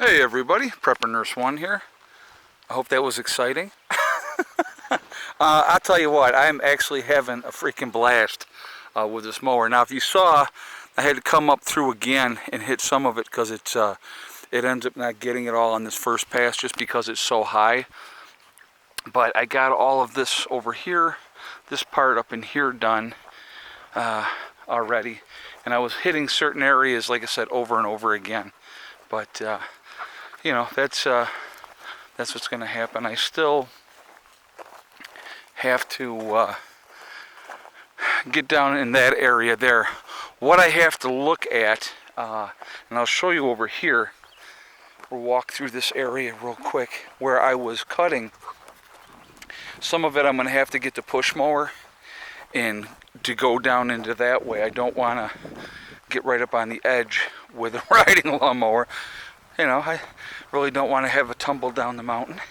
Hey everybody, Prepper Nurse 1 here. I hope that was exciting. I'll tell you what, I'm actually having a freaking blast with this mower. Now if you saw, I had to come up through again and hit some of it because it ends up not getting it all on this first pass just because it's so high. But I got all of this over here, this part up in here done already. And I was hitting certain areas, like I said, over and over again. But you know, that's what's going to happen. I still have to get down in that area there. What I have to look at, and I'll show you over here, we'll walk through this area real quick, where I was cutting. Some of it I'm going to have to get the push mower and to go down into that way. I don't want to get right up on the edge with a riding lawnmower. You know, I really don't want to have a tumble down the mountain.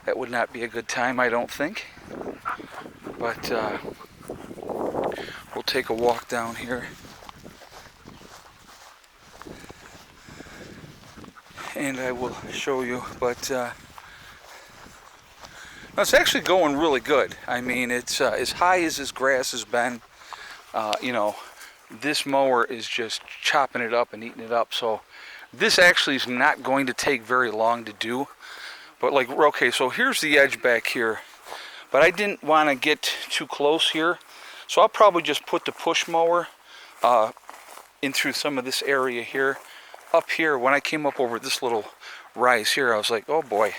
That would not be a good time, I don't think. But we'll take a walk down here. And I will show you. But it's actually going really good. I mean, it's as high as this grass has been. You know, this mower is just chopping it up and eating it up. So this actually is not going to take very long to do. But like, okay, so here's the edge back here. But I didn't want to get too close here. So I'll probably just put the push mower in through some of this area here. Up here, when I came up over this little rise here, I was like, oh boy.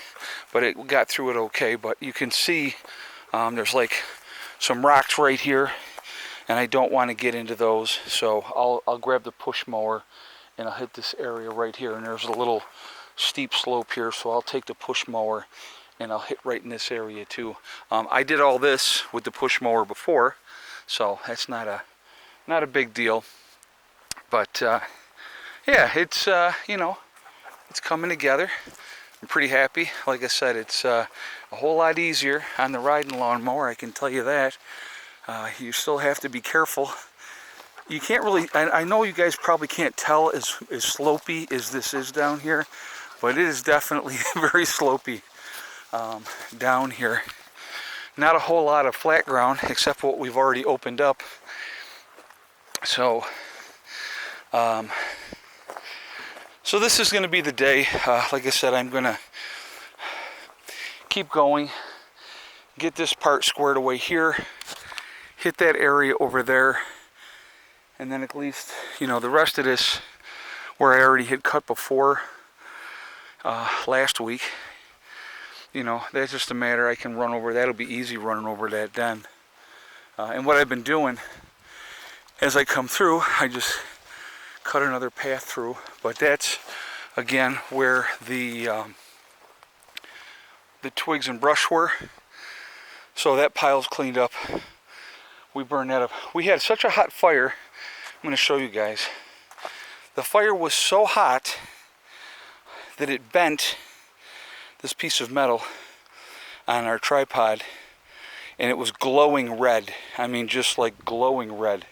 But it got through it okay. But you can see there's like some rocks right here. And I don't want to get into those. So I'll grab the push mower and I'll hit this area right here, and there's a little steep slope here, so I'll take the push mower and I'll hit right in this area too. I did all this with the push mower before, so that's not a big deal. But yeah, it's you know, it's coming together. I'm pretty happy. Like I said, it's a whole lot easier on the riding lawnmower, I can tell you that. You still have to be careful. You can't really, I know you guys probably can't tell as slopey as this is down here, but it is definitely very slopey down here. Not a whole lot of flat ground except what we've already opened up. So, so this is going to be the day. Like I said, I'm going to keep going, get this part squared away here, hit that area over there. And then at least, you know, the rest of this, where I already had cut before last week, you know, that's just a matter I can run over. That'll be easy running over that then. And what I've been doing, as I come through, I just cut another path through. But that's, again, where the twigs and brush were. So that pile's cleaned up. We burned that up. We had such a hot fire. I'm going to show you guys. The fire was so hot that it bent this piece of metal on our tripod, and it was glowing red. I mean, just like glowing red.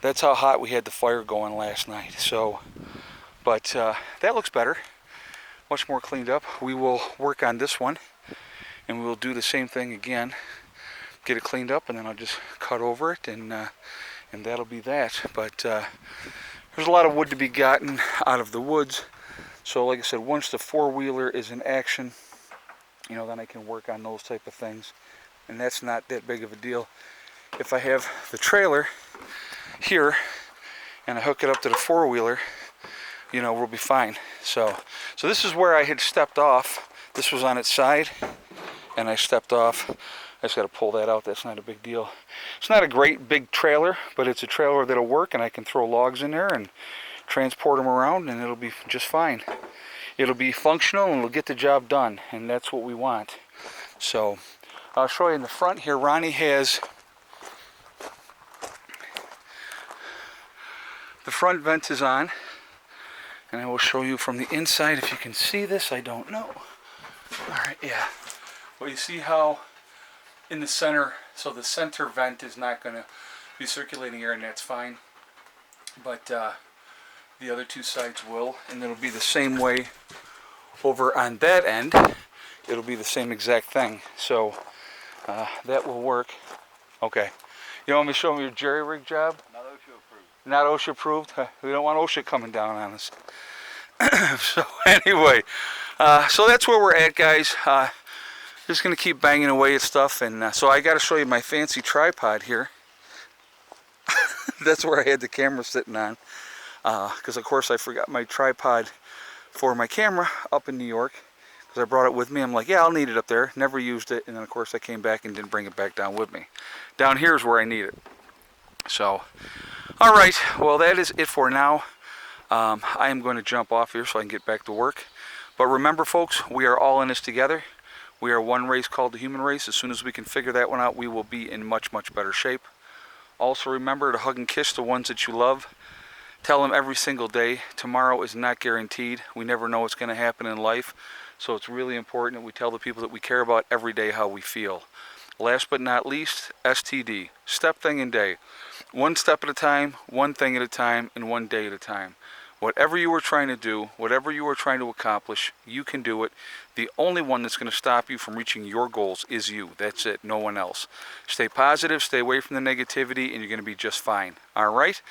That's how hot we had the fire going last night. So, but that looks better. Much more cleaned up. We will work on this one, and we will do the same thing again. Get it cleaned up, and then I'll just cut over it, and that'll be that. But there's a lot of wood to be gotten out of the woods. So like I said, once the four-wheeler is in action, you know, then I can work on those type of things. And that's not that big of a deal. If I have the trailer here and I hook it up to the four-wheeler, you know, we'll be fine. So this is where I had stepped off. This was on its side, and I stepped off. I just got to pull that out. That's not a big deal. It's not a great big trailer, but it's a trailer that'll work, and I can throw logs in there and transport them around, and it'll be just fine. It'll be functional, and it'll get the job done, and that's what we want. So I'll show you in the front here. Ronnie has the front vent is on, and I will show you from the inside if you can see this. I don't know. All right, yeah. Well, you see how in the center, so the center vent is not going to be circulating air, and that's fine. But The other two sides will, and it'll be the same way over on that end. It'll be the same exact thing. So that will work. Okay. You want me to show me your jerry rig job? Not OSHA approved. Not OSHA approved? We don't want OSHA coming down on us. So anyway, so that's where we're at, guys. Just going to keep banging away at stuff. And so I got to show you my fancy tripod here. That's where I had the camera sitting on. Because of course I forgot my tripod for my camera up in New York. Because I brought it with me. I'm like, yeah, I'll need it up there. Never used it. And then of course I came back and didn't bring it back down with me. Down here is where I need it. So, alright, well that is it for now. I am going to jump off here so I can get back to work. But remember folks, we are all in this together. We are one race called the human race. As soon as we can figure that one out, we will be in much, much better shape. Also remember to hug and kiss the ones that you love. Tell them every single day, tomorrow is not guaranteed. We never know what's going to happen in life. So it's really important that we tell the people that we care about every day how we feel. Last but not least, STD. Step, thing, and day. One step at a time, one thing at a time, and one day at a time. Whatever you are trying to do, whatever you are trying to accomplish, you can do it. The only one that's going to stop you from reaching your goals is you. That's it, no one else. Stay positive, stay away from the negativity, and you're going to be just fine. All right?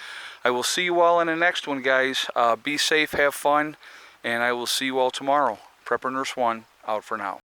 I will see you all in the next one, guys. Be safe, have fun, and I will see you all tomorrow. Prepper Nurse 1, out for now.